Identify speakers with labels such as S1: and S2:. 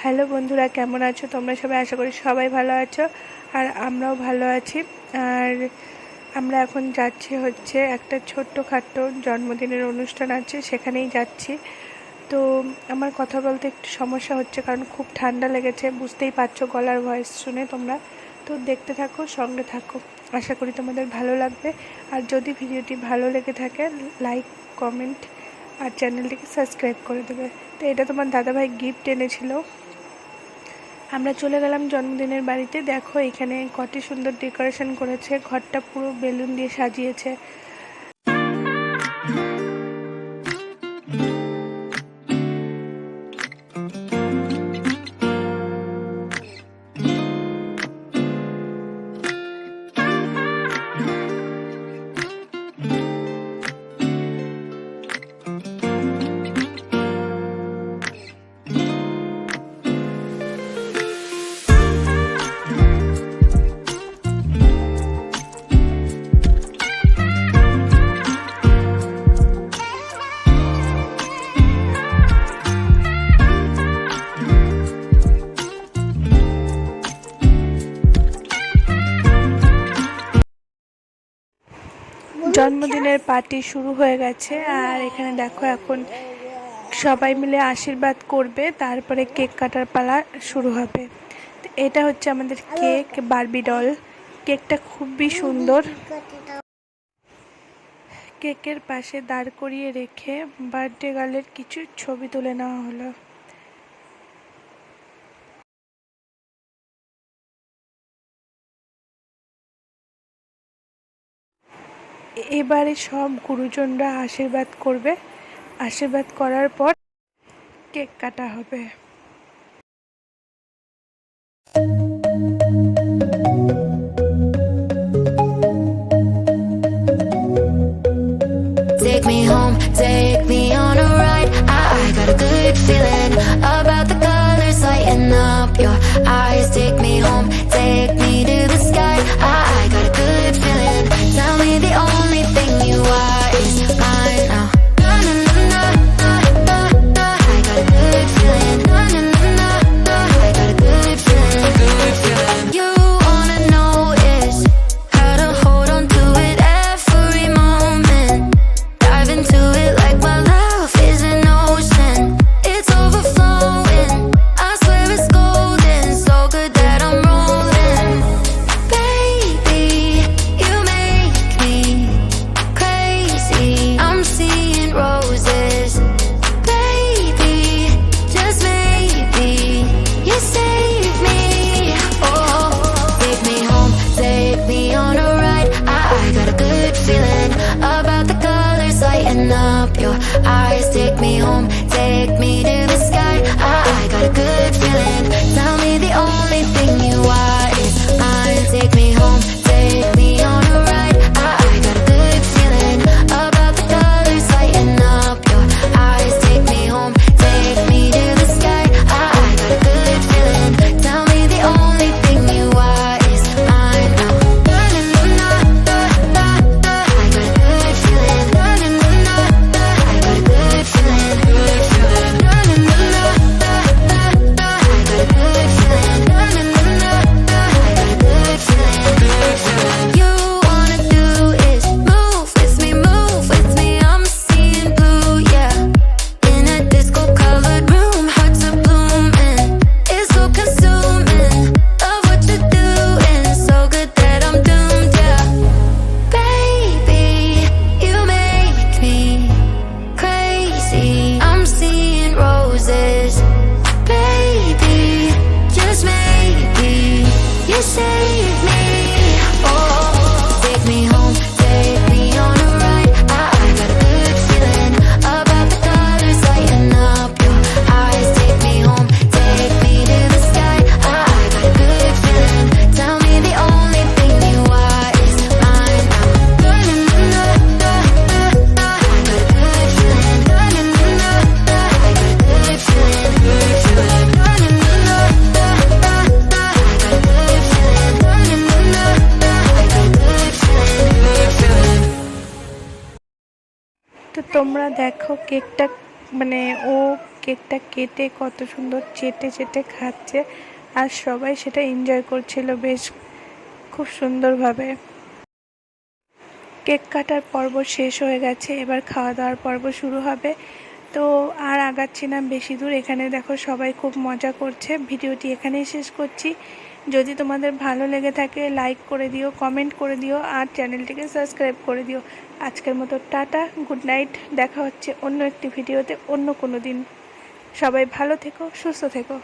S1: Hello বন্ধুরা, কেমন আছো তোমরা সবাই? আশা করি সবাই ভালো আছো আর আমরাও ভালো আছি। আর আমরা এখন যাচ্ছি একটা ছোট্টখাটো জন্মদিনের অনুষ্ঠান আছে, সেখানেই যাচ্ছি। তো আমার কথা বলতে একটু সমস্যা হচ্ছে, কারণ খুব ঠান্ডা লেগেছে, বুঝতেই পারছো গলার ভয়েস শুনে তোমরা। তো দেখতে থাকো, সঙ্গে থাকো, আশা করি তোমাদের ভালো লাগবে। আর যদি ভিডিওটি ভালো লেগে থাকে, লাইক, কমেন্ট আর চ্যানেলটিকে সাবস্ক্রাইব করে দেবে। তো এটা তোমার দাদাভাই গিফট এনেছিল। আমরা চলে গেলাম জন্মদিনের বাড়িতে। দেখো এখানে কত সুন্দর ডেকোরেশন করেছে, ঘরটা পুরো বেলুন দিয়ে সাজিয়েছে। জন্মদিনের পার্টি শুরু হয়ে গেছে। আর এখানে দেখো এখন সবাই মিলে আশীর্বাদ করবে, তারপরে কেক কাটার পালা শুরু হবে। তো এটা হচ্ছে আমাদের কেক, বারবি ডল। কেকটা খুবই সুন্দর। কেকের পাশে দাঁড় করিয়ে রেখে বার্থডে গার্লের কিছু ছবি তুলে নেওয়া হলো। এবারে সব গুরুজনরা আশীর্বাদ করবে। আশীর্বাদ করার পর কেক কাটা হবে।
S2: Take me home, take me on a ride. I got a good feeling about the colors lighting up your eyes. Take me home, take me to the sky. I got a good feeling. Tell me the only thing you are is mine now. Na na na na na na. I got a good feeling. Na na na na. I got a good feeling. Good feeling. You wanna know is how to hold on to it every moment. Dive into it like my love is an ocean. It's overflowing. I swear it's golden. So good that I'm rolling. Baby, you make me crazy. I'm seeing roses. Baby, just maybe you save me. Oh, take me home, take me on a ride. I got a good feeling about the colors lighting up your eyes. Take me home, take me to the sky. I got a good feeling. Tell me the only thing you are is mine. Take me home, take me on a ride. I got a good feeling about the colors lighting up your eyes. Take me home, take me to the sky. I got a good feeling. Tell me the only thing you are is mine now. Na na na na na na. I got a good feeling. Na na na na na. I got a good feeling. Good feeling. Na na na na na na. I got a good feeling. Na na na na na. I got a good feeling. Good feeling. You wanna do is move with me, move with me. I'm seeing blue, yeah. In a disco-colored room, hearts are blooming. It's so consuming. Love what you're doing, so good that I'm doomed, yeah. Baby, you make me crazy. I'm seeing roses. Baby, just maybe you save me. Oh, take me home, take me on a ride. I got a good feeling about the colors lighting up your eyes. Take me home, take me to the sky. I got a good feeling. Tell me the only thing you are is mine now. Na na na na na na. I got a good feeling. Na na na na na. I got a good feeling. Good feeling. Na na na na na na. I got a good feeling. Na na na na na. I got a good feeling. Good feeling.
S1: তো তোমরা দেখো কেকটা, মানে ও কেকটা কেটে কত সুন্দর চেটে চেটে খাচ্ছে, আর সবাই সেটা এনজয় করছিল বেশ খুব সুন্দরভাবে। কেক কাটার পর্ব শেষ হয়ে গেছে, এবার খাওয়া দাওয়ার পর্ব শুরু হবে। তো আর আগাচ্ছি না বেশি দূর, এখানে দেখো সবাই খুব মজা করছে। ভিডিওটি এখানেই শেষ করছি। যদি তোমাদের ভালো লেগে থাকে লাইক করে দিও, কমেন্ট করে দিও, আর চ্যানেলটিকে সাবস্ক্রাইব করে দিও। আজকের মতো টাটা, গুড নাইট। দেখা হচ্ছে অন্য একটি ভিডিওতে অন্য কোনো দিন। সবাই ভালো থেকো, সুস্থ থেকো।